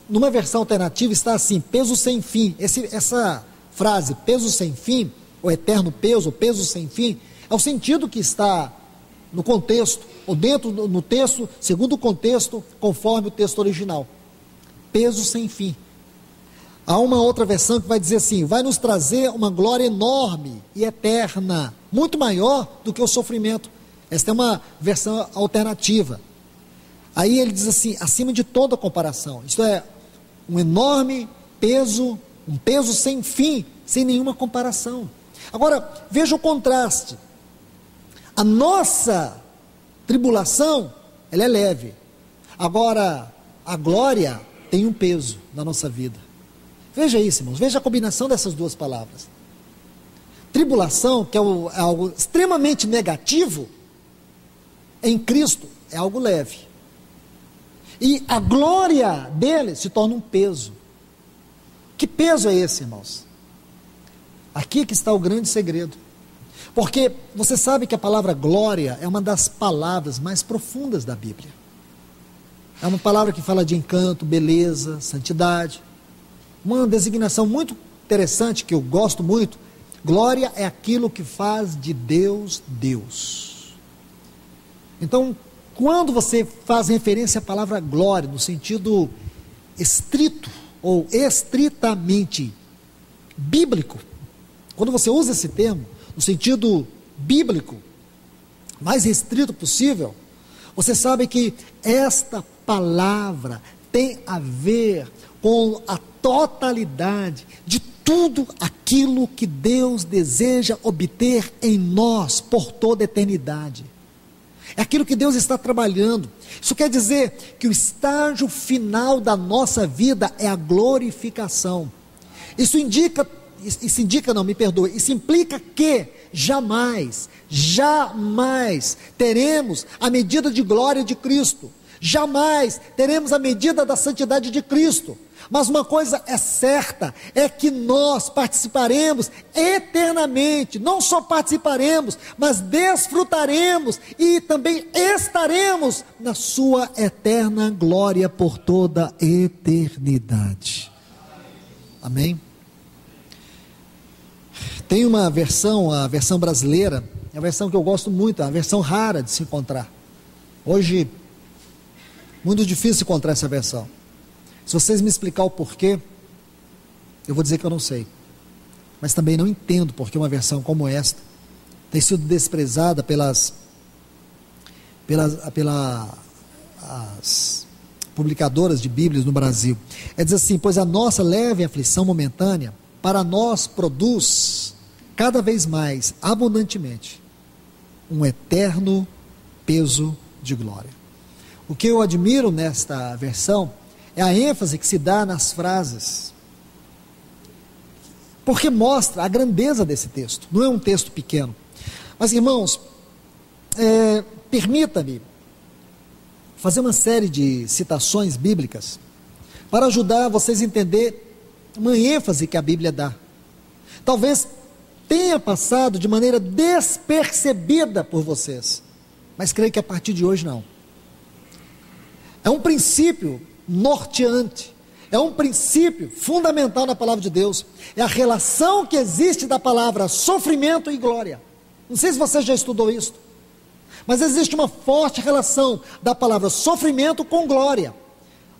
Numa versão alternativa está assim, peso sem fim. Essa frase, peso sem fim, ou eterno peso, ou peso sem fim, é o sentido que está no contexto, ou dentro no texto, segundo o contexto, conforme o texto original. Peso sem fim. Há uma outra versão que vai dizer assim, vai nos trazer uma glória enorme e eterna, muito maior do que o sofrimento. Esta é uma versão alternativa. Aí ele diz assim, acima de toda comparação, isto é, um enorme peso, um peso sem fim, sem nenhuma comparação. Agora, veja o contraste. A nossa tribulação, ela é leve. Agora, a glória tem um peso na nossa vida. Veja isso, irmãos, veja a combinação dessas duas palavras. Tribulação, que é algo extremamente negativo, em Cristo é algo leve. E a glória dele se torna um peso. Que peso é esse, irmãos? Aqui é que está o grande segredo. Porque você sabe que a palavra glória é uma das palavras mais profundas da Bíblia. É uma palavra que fala de encanto, beleza, santidade. Uma designação muito interessante que eu gosto muito. Glória é aquilo que faz de Deus, Deus. Então, quando você faz referência à palavra glória, no sentido estrito ou estritamente bíblico, quando você usa esse termo, no sentido bíblico, mais restrito possível, você sabe que esta palavra tem a ver com a totalidade de tudo aquilo que Deus deseja obter em nós por toda a eternidade. É aquilo que Deus está trabalhando. Isso quer dizer que o estágio final da nossa vida é a glorificação. Isso implica que jamais teremos a medida de glória de Cristo. Jamais teremos a medida da santidade de Cristo. Mas uma coisa é certa, é que nós participaremos eternamente. Não só participaremos, mas desfrutaremos e também estaremos na sua eterna glória por toda a eternidade. Amém? Tem uma versão, a versão brasileira, é a versão que eu gosto muito, é a versão rara de se encontrar. Hoje, muito difícil encontrar essa versão. Se vocês me explicar o porquê, eu vou dizer que eu não sei. Mas também não entendo porque uma versão como esta tem sido desprezada pelas publicadoras de Bíblias no Brasil. Diz assim: pois a nossa leve aflição momentânea para nós produz cada vez mais abundantemente um eterno peso de glória. O que eu admiro nesta versão é a ênfase que se dá nas frases, porque mostra a grandeza desse texto. Não é um texto pequeno. Mas, irmãos, permita-me fazer uma série de citações bíblicas para ajudar vocês a entender uma ênfase que a Bíblia dá. Talvez tenha passado de maneira despercebida por vocês, mas creio que a partir de hoje não. É um princípio norteante, é um princípio fundamental na palavra de Deus, é a relação que existe da palavra sofrimento e glória. Não sei se você já estudou isso, mas existe uma forte relação da palavra sofrimento com glória.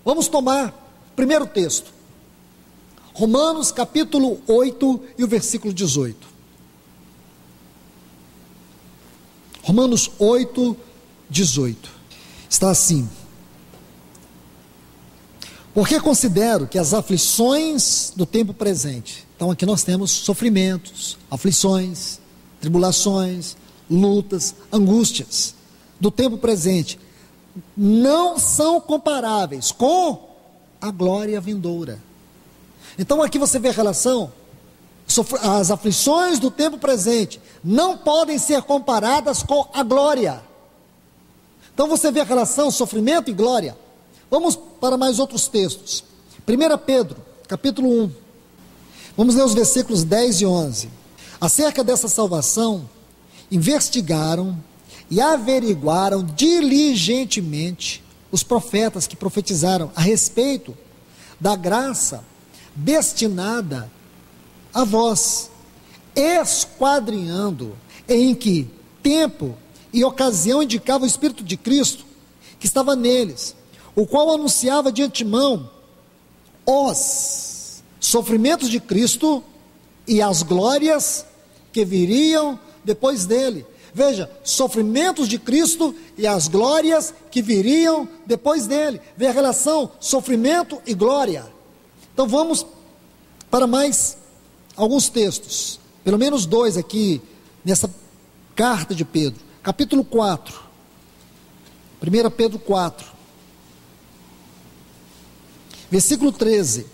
Vamos tomar o primeiro texto, Romanos capítulo 8 e o versículo 18. Romanos 8, 18, está assim: porque considero que as aflições do tempo presente, então aqui nós temos sofrimentos, aflições, tribulações, lutas, angústias do tempo presente, não são comparáveis com a glória vindoura. Então aqui você vê a relação, as aflições do tempo presente não podem ser comparadas com a glória. Então você vê a relação sofrimento e glória. Vamos para mais outros textos. 1 Pedro, capítulo 1. Vamos ler os versículos 10 e 11. Acerca dessa salvação, investigaram e averiguaram diligentemente os profetas que profetizaram a respeito da graça destinada a vós, esquadrinhando em que tempo e ocasião indicava o Espírito de Cristo que estava neles, o qual anunciava de antemão os sofrimentos de Cristo e as glórias que viriam depois dele. Veja, sofrimentos de Cristo e as glórias que viriam depois dele. Vê a relação sofrimento e glória. Então vamos para mais alguns textos, pelo menos dois aqui nessa carta de Pedro. Capítulo 4, 1 Pedro 4. Versículo 13: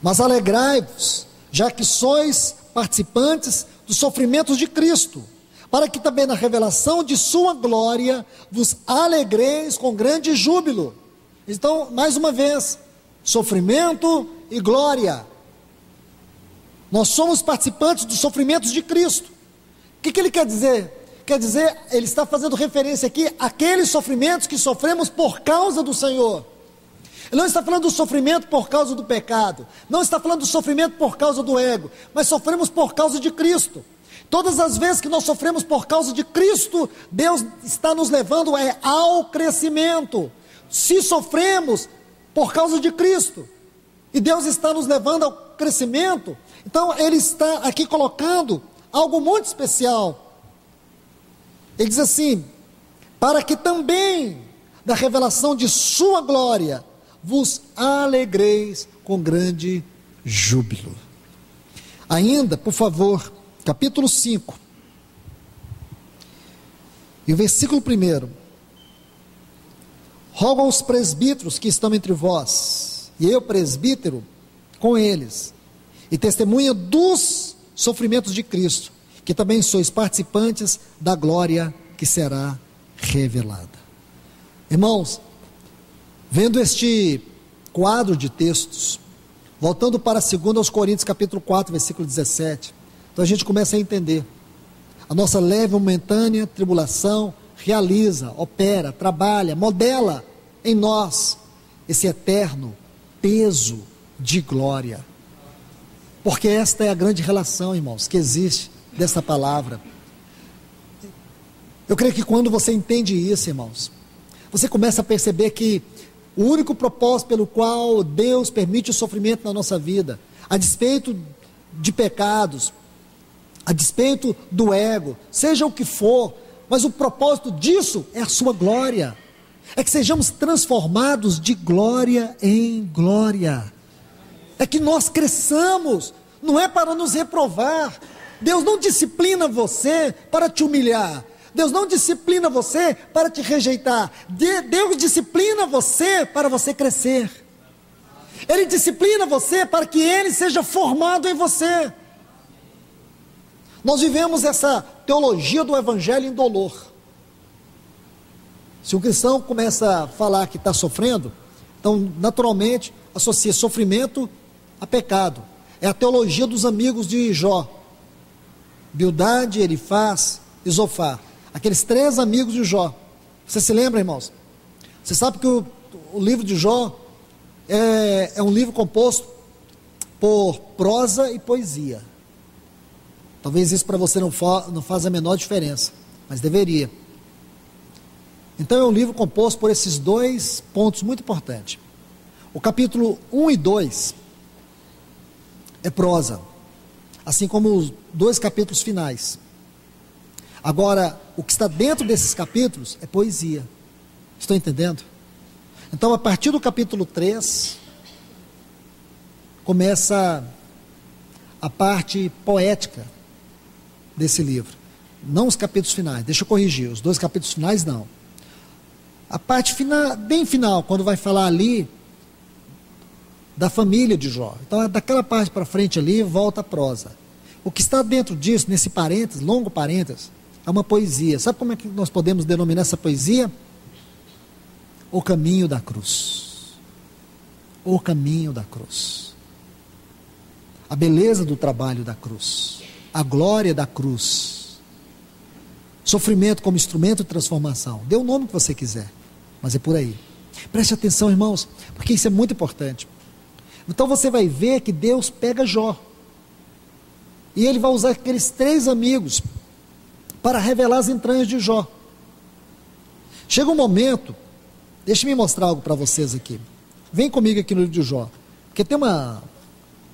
mas alegrai-vos, já que sois participantes dos sofrimentos de Cristo, para que também na revelação de sua glória vos alegreis com grande júbilo. Então, mais uma vez, sofrimento e glória. Nós somos participantes dos sofrimentos de Cristo. O que ele quer dizer? Quer dizer, ele está fazendo referência aqui àqueles sofrimentos que sofremos por causa do Senhor. Ele não está falando do sofrimento por causa do pecado, não está falando do sofrimento por causa do ego, mas sofremos por causa de Cristo. Todas as vezes que nós sofremos por causa de Cristo, Deus está nos levando ao crescimento. Se sofremos por causa de Cristo, e Deus está nos levando ao crescimento, então Ele está aqui colocando algo muito especial. Ele diz assim: para que também da revelação de sua glória vos alegreis com grande júbilo. Ainda, por favor, capítulo 5, e o versículo 1. Rogo aos presbíteros que estão entre vós, e eu, presbítero, com eles, e testemunha dos sofrimentos de Cristo, que também sois participantes da glória que será revelada. Irmãos, vendo este quadro de textos, voltando para 2 Coríntios capítulo 4, versículo 17, então a gente começa a entender. A nossa leve e momentânea tribulação realiza, opera, trabalha, modela em nós esse eterno peso de glória. Porque esta é a grande relação, irmãos, que existe dessa palavra. Eu creio que quando você entende isso, irmãos, você começa a perceber que o único propósito pelo qual Deus permite o sofrimento na nossa vida, a despeito de pecados, a despeito do ego, seja o que for, mas o propósito disso é a sua glória, é que sejamos transformados de glória em glória, é que nós cresçamos, não é para nos reprovar. Deus não disciplina você para te humilhar, Deus não disciplina você para te rejeitar, Deus disciplina você para você crescer, Ele disciplina você para que Ele seja formado em você. Nós vivemos essa teologia do evangelho indolor. Se um cristão começa a falar que está sofrendo, então naturalmente associa sofrimento a pecado. É a teologia dos amigos de Jó, Bildade, Elifaz e Zofar, aqueles 3 amigos de Jó. Você se lembra, irmãos? Você sabe que o livro de Jó é um livro composto por prosa e poesia. Talvez isso para você não faz a menor diferença, mas deveria. Então é um livro composto por esses 2 pontos muito importantes. O capítulo 1 e 2 é prosa, assim como os 2 capítulos finais. Agora, o que está dentro desses capítulos é poesia. Estão entendendo? Então, a partir do capítulo 3, começa a parte poética desse livro. Não os capítulos finais, deixa eu corrigir, os 2 capítulos finais não. A parte final, bem final, quando vai falar ali da família de Jó. Então, daquela parte para frente ali, volta a prosa. O que está dentro disso, nesse parênteses, longo parênteses, é uma poesia. Sabe como é que nós podemos denominar essa poesia? O caminho da cruz. O caminho da cruz. A beleza do trabalho da cruz. A glória da cruz. Sofrimento como instrumento de transformação. Dê o nome que você quiser, mas é por aí. Preste atenção, irmãos, porque isso é muito importante. Então você vai ver que Deus pega Jó, e Ele vai usar aqueles 3 amigos para revelar as entranhas de Jó. Chega um momento, deixa eu mostrar algo para vocês aqui. Vem comigo aqui no livro de Jó, porque tem uma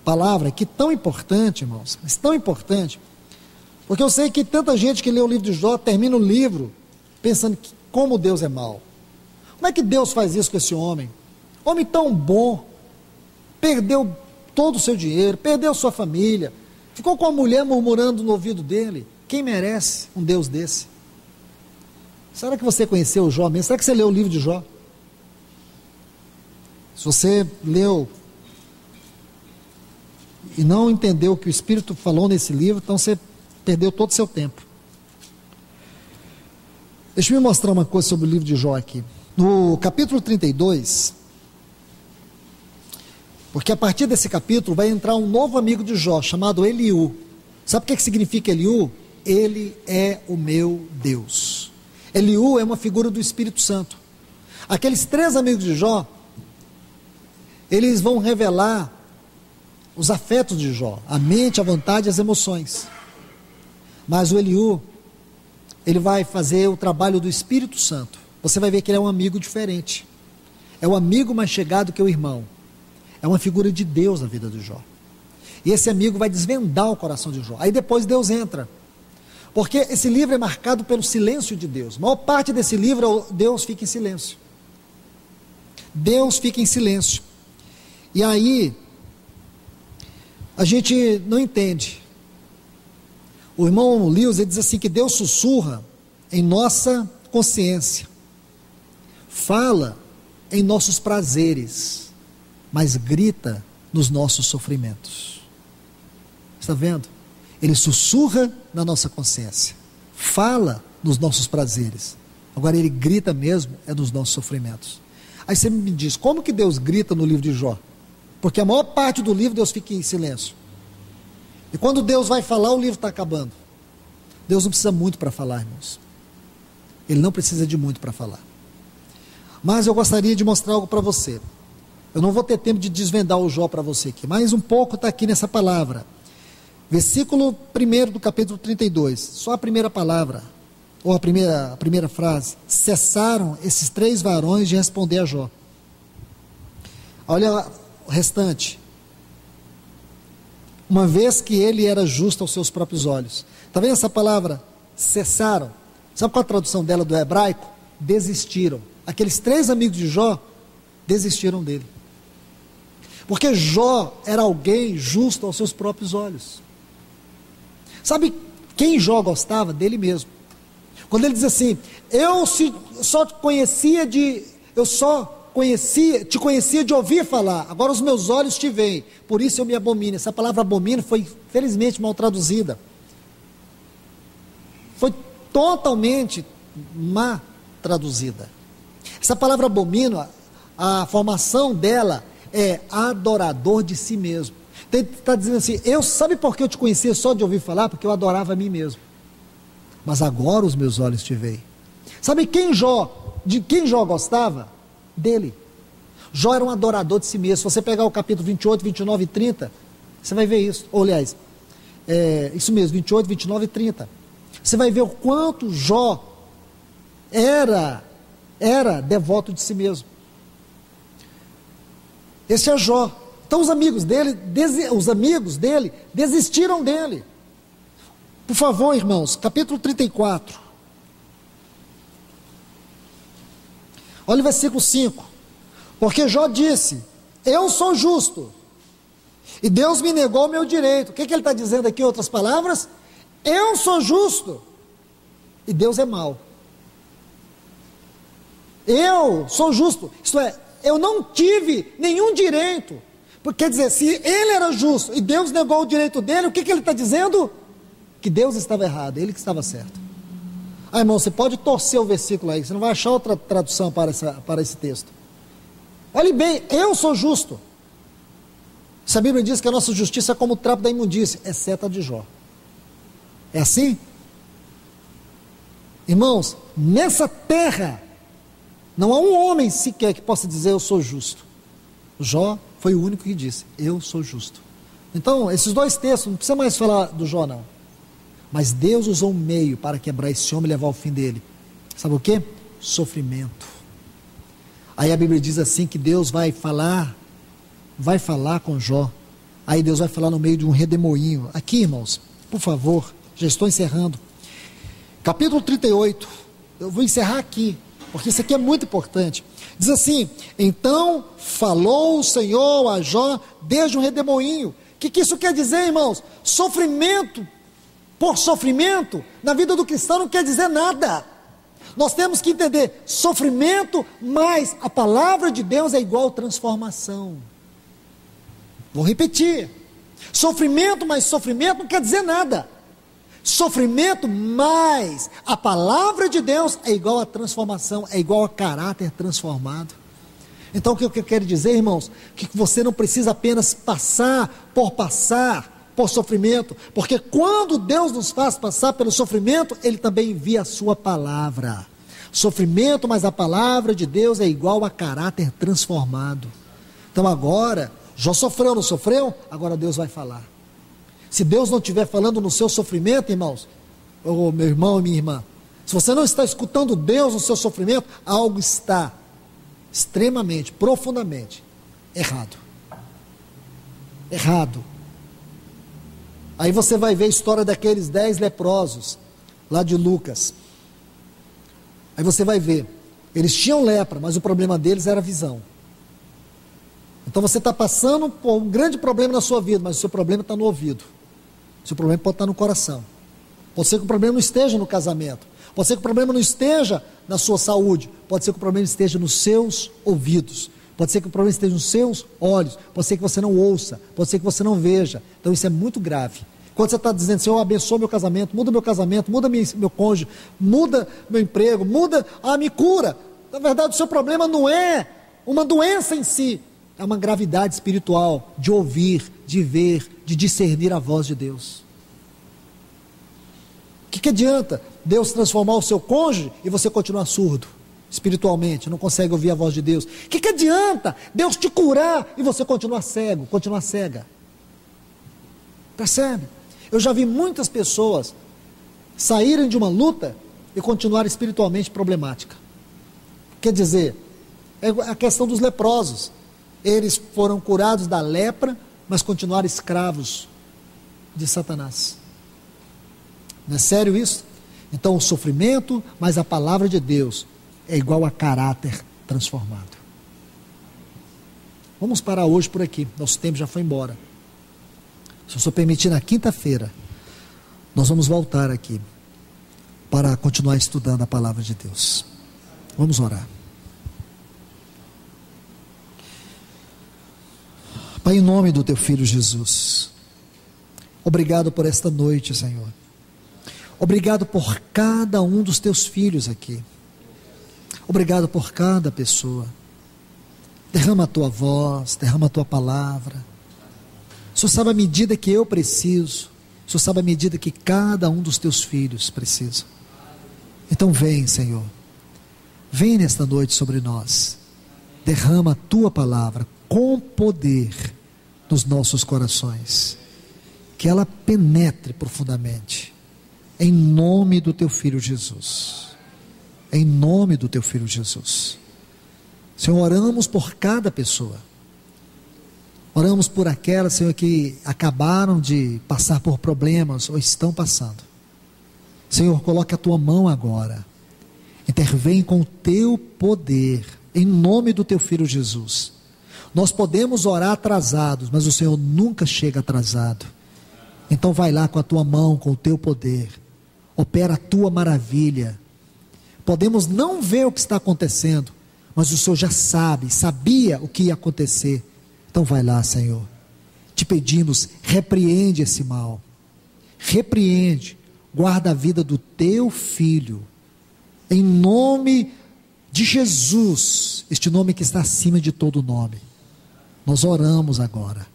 palavra aqui tão importante, irmãos, mas tão importante, porque eu sei que tanta gente que lê o livro de Jó termina o livro pensando que como Deus é mau. Como é que Deus faz isso com esse homem? Homem tão bom, perdeu todo o seu dinheiro, perdeu sua família, ficou com a mulher murmurando no ouvido dele. Quem merece um Deus desse? Será que você conheceu o Jó mesmo? Será que você leu o livro de Jó? Se você leu e não entendeu o que o Espírito falou nesse livro, então você perdeu todo o seu tempo. Deixa eu me mostrar uma coisa sobre o livro de Jó aqui. No capítulo 32, porque a partir desse capítulo vai entrar um novo amigo de Jó, chamado Eliú. Sabe o que significa Eliú? Ele é o meu Deus. Eliú é uma figura do Espírito Santo. Aqueles 3 amigos de Jó, eles vão revelar os afetos de Jó, a mente, a vontade e as emoções. Mas o Eliú, ele vai fazer o trabalho do Espírito Santo. Você vai ver que ele é um amigo diferente. É um amigo mais chegado que o irmão. É uma figura de Deus na vida de Jó. E esse amigo vai desvendar o coração de Jó. Aí depois Deus entra. Porque esse livro é marcado pelo silêncio de Deus. A maior parte desse livro, Deus fica em silêncio. Deus fica em silêncio. E aí, a gente não entende. O irmão Lewis, ele diz assim, que Deus sussurra em nossa consciência, fala em nossos prazeres, mas grita nos nossos sofrimentos. Está vendo? Ele sussurra na nossa consciência, fala nos nossos prazeres, agora ele grita mesmo é nos nossos sofrimentos. Aí você me diz, como que Deus grita no livro de Jó? Porque a maior parte do livro Deus fica em silêncio. E quando Deus vai falar, o livro está acabando. Deus não precisa muito para falar, irmãos. Ele não precisa de muito para falar. Mas eu gostaria de mostrar algo para você. Eu não vou ter tempo de desvendar o Jó para você aqui, mas um pouco está aqui nessa palavra. Versículo 1 do capítulo 32, só a primeira palavra, ou a primeira frase. Cessaram esses 3 varões de responder a Jó. Olha o restante. Uma vez que ele era justo aos seus próprios olhos. Está vendo essa palavra? Cessaram. Sabe qual a tradução dela do hebraico? Desistiram. Aqueles 3 amigos de Jó desistiram dele. Porque Jó era alguém justo aos seus próprios olhos. Sabe quem Jó gostava? Dele mesmo. Quando ele diz assim, só te conhecia de ouvir falar, agora os meus olhos te veem, por isso eu me abomino. Essa palavra abomino foi felizmente mal traduzida. Foi totalmente má traduzida. Essa palavra abomino, a formação dela é adorador de si mesmo. Então ele está dizendo assim, sabe por que eu te conhecia só de ouvir falar? Porque eu adorava a mim mesmo. Mas agora os meus olhos te veem. Sabe de quem Jó gostava? Dele. Jó era um adorador de si mesmo. Se você pegar o capítulo 28, 29 e 30, você vai ver isso. Ou, aliás, isso mesmo, 28, 29 e 30. Você vai ver o quanto Jó era devoto de si mesmo. Esse é Jó. Então os amigos dele desistiram dele. Por favor, irmãos, capítulo 34. Olha o versículo 5. Porque Jó disse, eu sou justo, e Deus me negou o meu direito. O que ele está dizendo aqui, em outras palavras? Eu sou justo, e Deus é mau. Eu sou justo, isto é, eu não tive nenhum direito. Porque, quer dizer, se ele era justo e Deus negou o direito dele, o que ele está dizendo? Que Deus estava errado, ele que estava certo. Irmão, você pode torcer o versículo aí, você não vai achar outra tradução para esse texto. Olhe bem, eu sou justo. Se a Bíblia diz que a nossa justiça é como o trapo da imundícia, exceto a de Jó. É assim? Irmãos, nessa terra, não há um homem sequer que possa dizer eu sou justo. Jó foi o único que disse, eu sou justo. Então, esses 2 textos, não precisa mais falar do Jó não. Mas Deus usou um meio para quebrar esse homem e levar ao fim dele. Sabe o que? Sofrimento. Aí a Bíblia diz assim que Deus vai falar com Jó. Aí Deus vai falar no meio de um redemoinho. Aqui, irmãos, por favor, já estou encerrando. Capítulo 38, eu vou encerrar aqui, porque isso aqui é muito importante. Diz assim, então falou o Senhor a Jó desde um redemoinho. O que isso quer dizer, irmãos? Sofrimento por sofrimento, na vida do cristão não quer dizer nada. Nós temos que entender, sofrimento mais a palavra de Deus é igual transformação. Vou repetir, sofrimento mais sofrimento não quer dizer nada. Sofrimento mais a palavra de Deus é igual a transformação, é igual a caráter transformado. Então o que eu quero dizer, irmãos, que você não precisa apenas passar por sofrimento, porque quando Deus nos faz passar pelo sofrimento, Ele também envia a sua palavra. Sofrimento, mas a palavra de Deus é igual a caráter transformado. Então agora, Jó sofreu, não sofreu? Agora Deus vai falar. Se Deus não estiver falando no seu sofrimento, irmãos, ou meu irmão e minha irmã, se você não está escutando Deus no seu sofrimento, algo está extremamente, profundamente errado. Errado. Aí você vai ver a história daqueles 10 leprosos. lá de Lucas. Aí você vai ver, eles tinham lepra, mas o problema deles era a visão. Então você está passando por um grande problema na sua vida, mas o seu problema está no ouvido. O seu problema pode estar no coração. Pode ser que o problema não esteja no casamento. Pode ser que o problema não esteja na sua saúde. Pode ser que o problema esteja nos seus ouvidos. Pode ser que o problema esteja nos seus olhos. Pode ser que você não ouça. Pode ser que você não veja. Então isso é muito grave. Quando você está dizendo, Senhor, abençoa meu casamento, muda meu cônjuge, muda meu emprego, me cura. Na verdade, o seu problema não é uma doença em si. É uma gravidade espiritual de ouvir, de ver, de discernir a voz de Deus. O que adianta Deus transformar o seu cônjuge e você continuar surdo espiritualmente, não consegue ouvir a voz de Deus? O que adianta Deus te curar e você continuar cego, continuar cega? Percebe? Eu já vi muitas pessoas saírem de uma luta e continuarem espiritualmente problemática. Quer dizer, é a questão dos leprosos. Eles foram curados da lepra, mas continuaram escravos de Satanás. Não é sério isso? Então o sofrimento, mas a palavra de Deus é igual a caráter transformado. Vamos parar hoje por aqui, nosso tempo já foi embora. Se o Senhor permitir, na quinta-feira, nós vamos voltar aqui para continuar estudando a palavra de Deus. Vamos orar. Pai, em nome do Teu Filho Jesus, obrigado por esta noite, Senhor. Obrigado por cada um dos Teus filhos aqui. Obrigado por cada pessoa. Derrama a Tua voz, derrama a Tua palavra. O Senhor sabe a medida que eu preciso. O Senhor sabe a medida que cada um dos Teus filhos precisa. Então vem, Senhor. Vem nesta noite sobre nós. Derrama a Tua palavra com poder nos nossos corações. Que ela penetre profundamente. Em nome do Teu Filho Jesus. Em nome do Teu Filho Jesus. Senhor, oramos por cada pessoa. Oramos por aquelas, Senhor, que acabaram de passar por problemas ou estão passando. Senhor, coloque a Tua mão agora. Intervém com o Teu poder. Em nome do Teu Filho Jesus. Nós podemos orar atrasados, mas o Senhor nunca chega atrasado. Então vai lá com a Tua mão, com o Teu poder. Opera a Tua maravilha. Podemos não ver o que está acontecendo, mas o Senhor já sabia o que ia acontecer. Então vai lá, Senhor. Te pedimos, repreende esse mal. Repreende, guarda a vida do Teu Filho. Em nome de Jesus, este nome que está acima de todo nome. Nós oramos agora.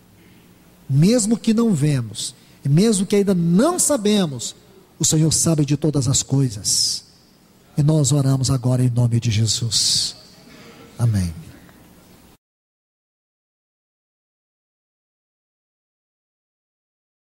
Mesmo que não vemos, e mesmo que ainda não sabemos, o Senhor sabe de todas as coisas. E nós oramos agora em nome de Jesus. Amém.